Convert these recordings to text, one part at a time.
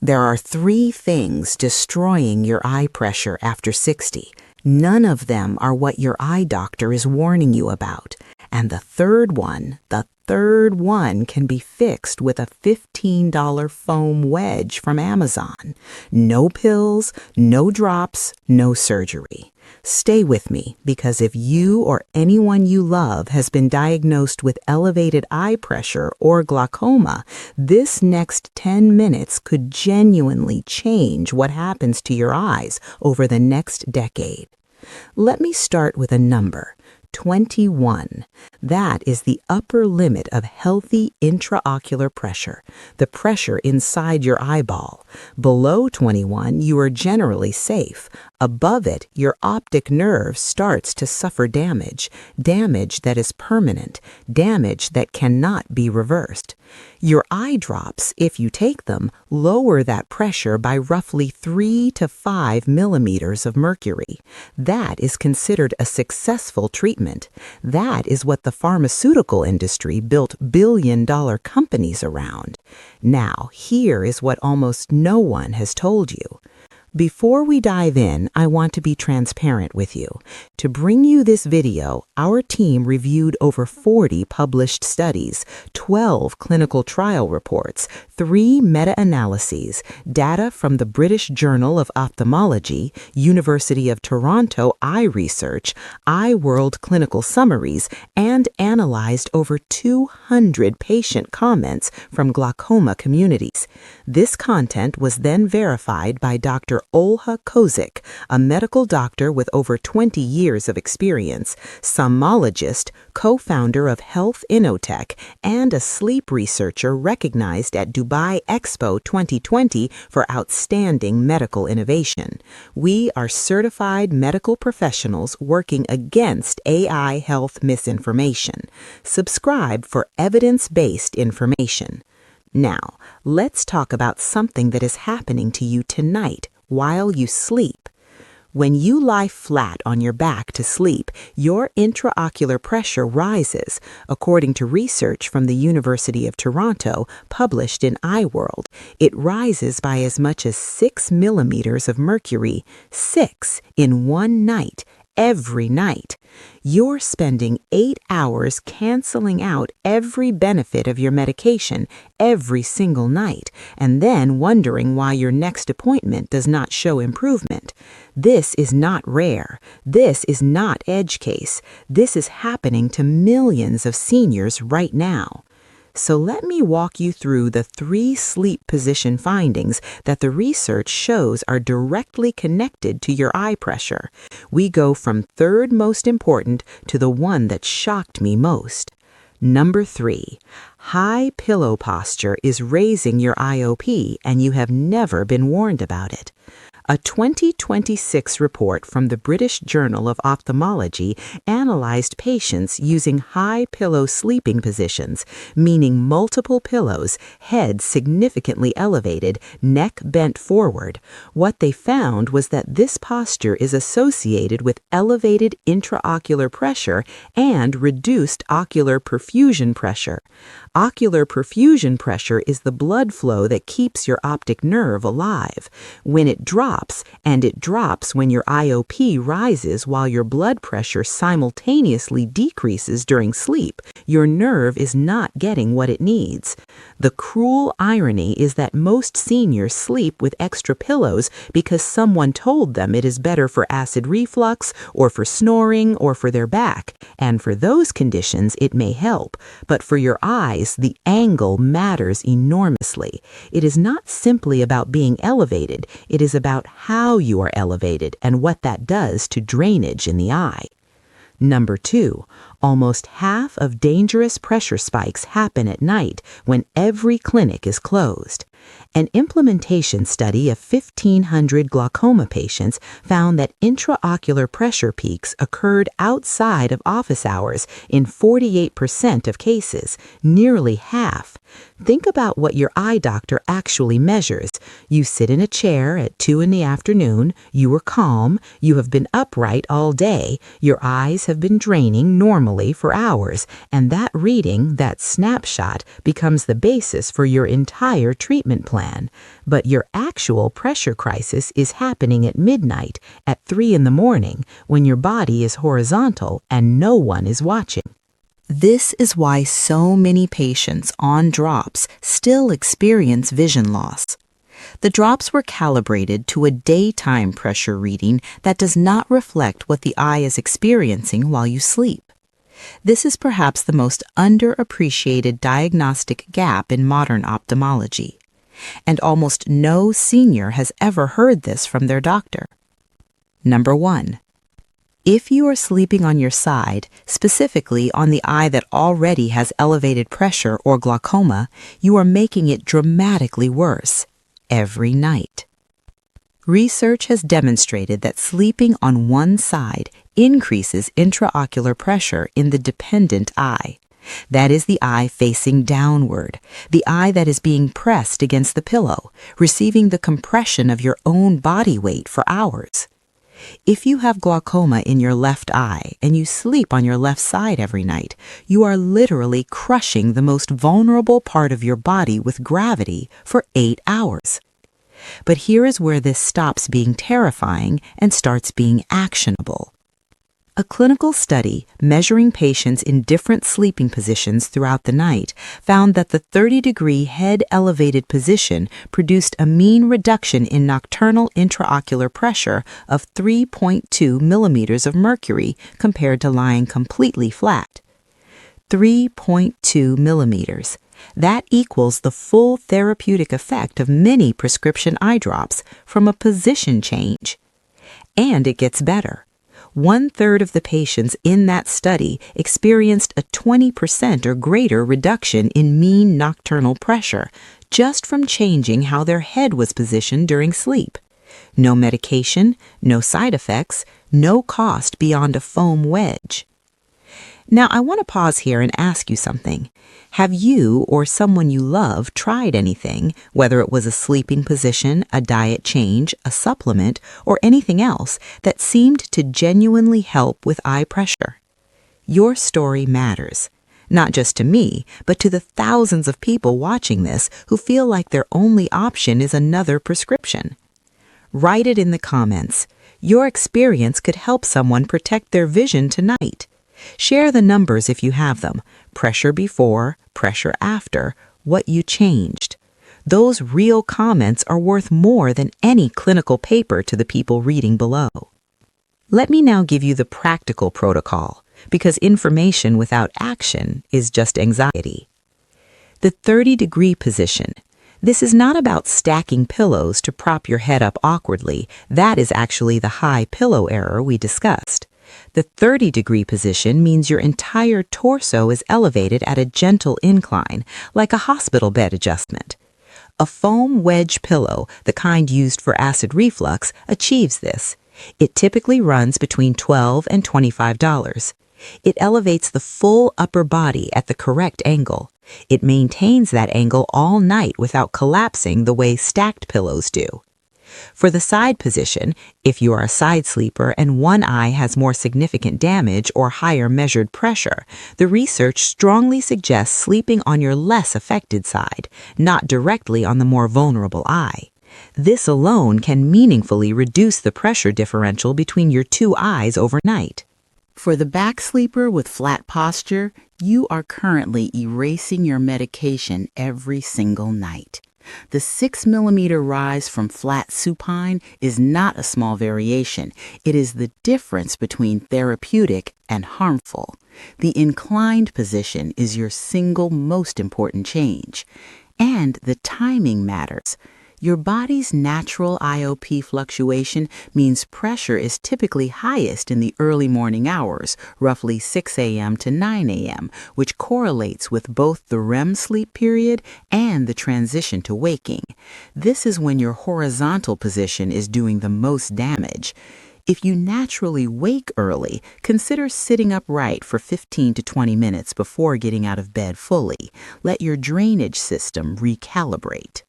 There are three things destroying your eye pressure after 60. None of them are what your eye doctor is warning you about. And the third one can be fixed with a $15 foam wedge from Amazon. No pills, no drops, no surgery. Stay with me, because if you or anyone you love has been diagnosed with elevated eye pressure or glaucoma, this next 10 minutes could genuinely change what happens to your eyes over the next decade. Let me start with a number. 21. That is the upper limit of healthy intraocular pressure, the pressure inside your eyeball. Below 21, you are generally safe. Above it, your optic nerve starts to suffer damage that is permanent, damage that cannot be reversed. Your eye drops, if you take them, lower that pressure by roughly 3 to 5 millimeters of mercury. That is considered a successful treatment. That is what the pharmaceutical industry built billion-dollar companies around. Now, here is what almost no one has told you. Before we dive in, I want to be transparent with you. To bring you this video, our team reviewed over 40 published studies, 12 clinical trial reports, 3 meta-analyses, data from the British Journal of Ophthalmology, University of Toronto Eye Research, Eye World clinical summaries, and analyzed over 200 patient comments from glaucoma communities. This content was then verified by Dr. Olha Kozik, a medical doctor with over 20 years of experience, somnologist, co-founder of Health Innotech, and a sleep researcher recognized at Dubai Expo 2020 for outstanding medical innovation. We are certified medical professionals working against AI health misinformation. Subscribe for evidence-based information. Now, let's talk about something that is happening to you tonight while you sleep. When you lie flat on your back to sleep, your intraocular pressure rises, according to research from the University of Toronto published in Eye World. It rises by as much as 6 millimeters of mercury, 6 in one night, every night. You're spending 8 hours canceling out every benefit of your medication every single night, and then wondering why your next appointment does not show improvement. This is not rare. This is not edge case. This is happening to millions of seniors right now. So let me walk you through the 3 sleep position findings that the research shows are directly connected to your eye pressure. We go from third most important to the one that shocked me most. Number 3, high pillow posture is raising your IOP and you have never been warned about it. A 2026 report from the British Journal of Ophthalmology analyzed patients using high pillow sleeping positions, meaning multiple pillows, head significantly elevated, neck bent forward. What they found was that this posture is associated with elevated intraocular pressure and reduced ocular perfusion pressure. Ocular perfusion pressure is the blood flow that keeps your optic nerve alive. When it drops, and it drops when your IOP rises while your blood pressure simultaneously decreases during sleep, your nerve is not getting what it needs. The cruel irony is that most seniors sleep with extra pillows because someone told them it is better for acid reflux or for snoring or for their back, and for those conditions it may help, but for your eyes the angle matters enormously. It is not simply about being elevated, it is about how you are elevated and what that does to drainage in the eye. Number 2, almost half of dangerous pressure spikes happen at night when every clinic is closed. An implementation study of 1,500 glaucoma patients found that intraocular pressure peaks occurred outside of office hours in 48% of cases, nearly half. Think about what your eye doctor actually measures. You sit in a chair at 2 in the afternoon, you are calm, you have been upright all day, your eyes have been draining normally for hours, and that reading, that snapshot, becomes the basis for your entire treatment treatment plan, but your actual pressure crisis is happening at midnight at 3 in the morning when your body is horizontal and no one is watching. This is why so many patients on drops still experience vision loss. The drops were calibrated to a daytime pressure reading that does not reflect what the eye is experiencing while you sleep. This is perhaps the most underappreciated diagnostic gap in modern ophthalmology, and almost no senior has ever heard this from their doctor. Number 1. If you are sleeping on your side, specifically on the eye that already has elevated pressure or glaucoma, you are making it dramatically worse every night. Research has demonstrated that sleeping on one side increases intraocular pressure in the dependent eye. That is the eye facing downward, the eye that is being pressed against the pillow, receiving the compression of your own body weight for hours. If you have glaucoma in your left eye and you sleep on your left side every night, you are literally crushing the most vulnerable part of your body with gravity for 8 hours. But here is where this stops being terrifying and starts being actionable. A clinical study measuring patients in different sleeping positions throughout the night found that the 30-degree head-elevated position produced a mean reduction in nocturnal intraocular pressure of 3.2 millimeters of mercury compared to lying completely flat. 3.2 millimeters. That equals the full therapeutic effect of many prescription eye drops from a position change. And it gets better. 1/3 of the patients in that study experienced a 20% or greater reduction in mean nocturnal pressure just from changing how their head was positioned during sleep. No medication, no side effects, no cost beyond a foam wedge. Now, I want to pause here and ask you something. Have you or someone you love tried anything, whether it was a sleeping position, a diet change, a supplement, or anything else that seemed to genuinely help with eye pressure? Your story matters, not just to me, but to the thousands of people watching this who feel like their only option is another prescription. Write it in the comments. Your experience could help someone protect their vision tonight. Share the numbers if you have them. Pressure before, pressure after, what you changed. Those real comments are worth more than any clinical paper to the people reading below. Let me now give you the practical protocol, because information without action is just anxiety. The 30-degree position. This is not about stacking pillows to prop your head up awkwardly. That is actually the high pillow error we discussed. The 30-degree position means your entire torso is elevated at a gentle incline, like a hospital bed adjustment. A foam wedge pillow, the kind used for acid reflux, achieves this. It typically runs between $12 and $25. It elevates the full upper body at the correct angle. It maintains that angle all night without collapsing the way stacked pillows do. For the side position, if you are a side sleeper and one eye has more significant damage or higher measured pressure, the research strongly suggests sleeping on your less affected side, not directly on the more vulnerable eye. This alone can meaningfully reduce the pressure differential between your two eyes overnight. For the back sleeper with flat posture, you are currently erasing your medication every single night. The 6 millimeter rise from flat supine is not a small variation. It is the difference between therapeutic and harmful. The inclined position is your single most important change. And the timing matters. Your body's natural IOP fluctuation means pressure is typically highest in the early morning hours, roughly 6 a.m. to 9 a.m., which correlates with both the REM sleep period and the transition to waking. This is when your horizontal position is doing the most damage. If you naturally wake early, consider sitting upright for 15 to 20 minutes before getting out of bed fully. Let your drainage system recalibrate.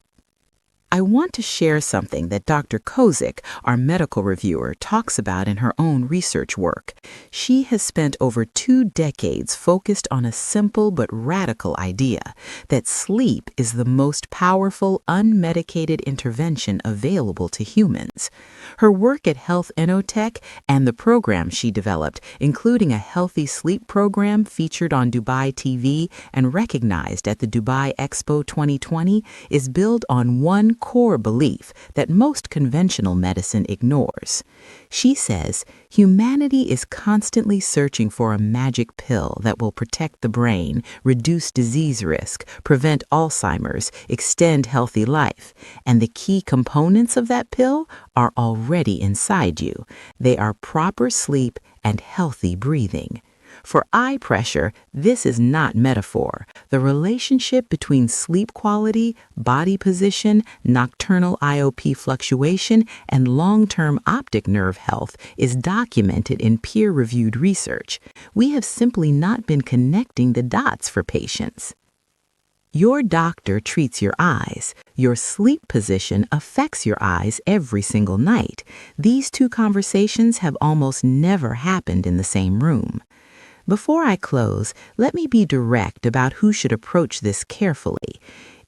I want to share something that Dr. Kozik, our medical reviewer, talks about in her own research work. She has spent over 2 decades focused on a simple but radical idea that sleep is the most powerful unmedicated intervention available to humans. Her work at Health Innotech and the program she developed, including a healthy sleep program featured on Dubai TV and recognized at the Dubai Expo 2020, is built on one core belief that most conventional medicine ignores. She says humanity is constantly searching for a magic pill that will protect the brain, reduce disease risk, prevent Alzheimer's, extend healthy life. And the key components of that pill are already inside you. They are proper sleep and healthy breathing. For eye pressure, this is not metaphor. The relationship between sleep quality, body position, nocturnal IOP fluctuation, and long-term optic nerve health is documented in peer-reviewed research. We have simply not been connecting the dots for patients. Your doctor treats your eyes. Your sleep position affects your eyes every single night. These two conversations have almost never happened in the same room. Before I close, let me be direct about who should approach this carefully.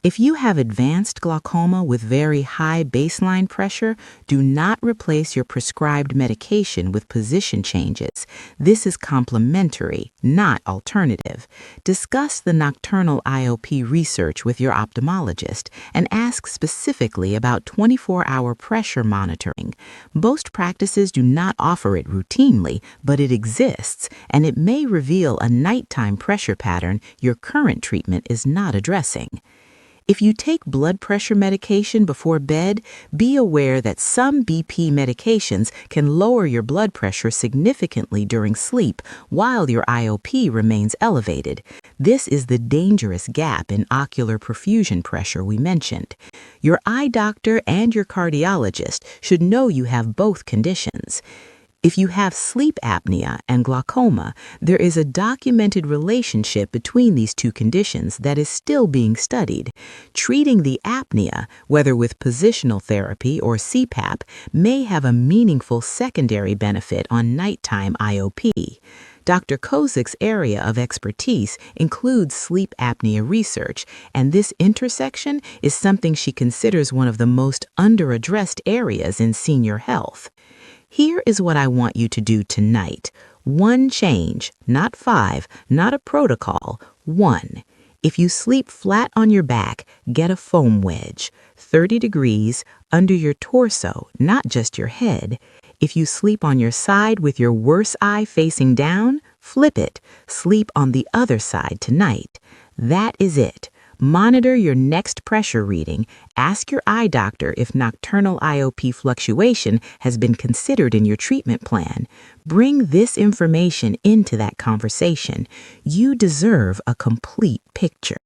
If you have advanced glaucoma with very high baseline pressure, do not replace your prescribed medication with position changes. This is complementary, not alternative. Discuss the nocturnal IOP research with your ophthalmologist and ask specifically about 24-hour pressure monitoring. Most practices do not offer it routinely, but it exists, and it may reveal a nighttime pressure pattern your current treatment is not addressing. If you take blood pressure medication before bed, be aware that some BP medications can lower your blood pressure significantly during sleep while your IOP remains elevated. This is the dangerous gap in ocular perfusion pressure we mentioned. Your eye doctor and your cardiologist should know you have both conditions. If you have sleep apnea and glaucoma, there is a documented relationship between these two conditions that is still being studied. Treating the apnea, whether with positional therapy or CPAP, may have a meaningful secondary benefit on nighttime IOP. Dr. Kozik's area of expertise includes sleep apnea research, and this intersection is something she considers one of the most underaddressed areas in senior health. Here is what I want you to do tonight. 1 change, not 5, not a protocol, 1. If you sleep flat on your back, get a foam wedge, 30 degrees, under your torso, not just your head. If you sleep on your side with your worst eye facing down, flip it. Sleep on the other side tonight. That is it. Monitor your next pressure reading. Ask your eye doctor if nocturnal IOP fluctuation has been considered in your treatment plan. Bring this information into that conversation. You deserve a complete picture.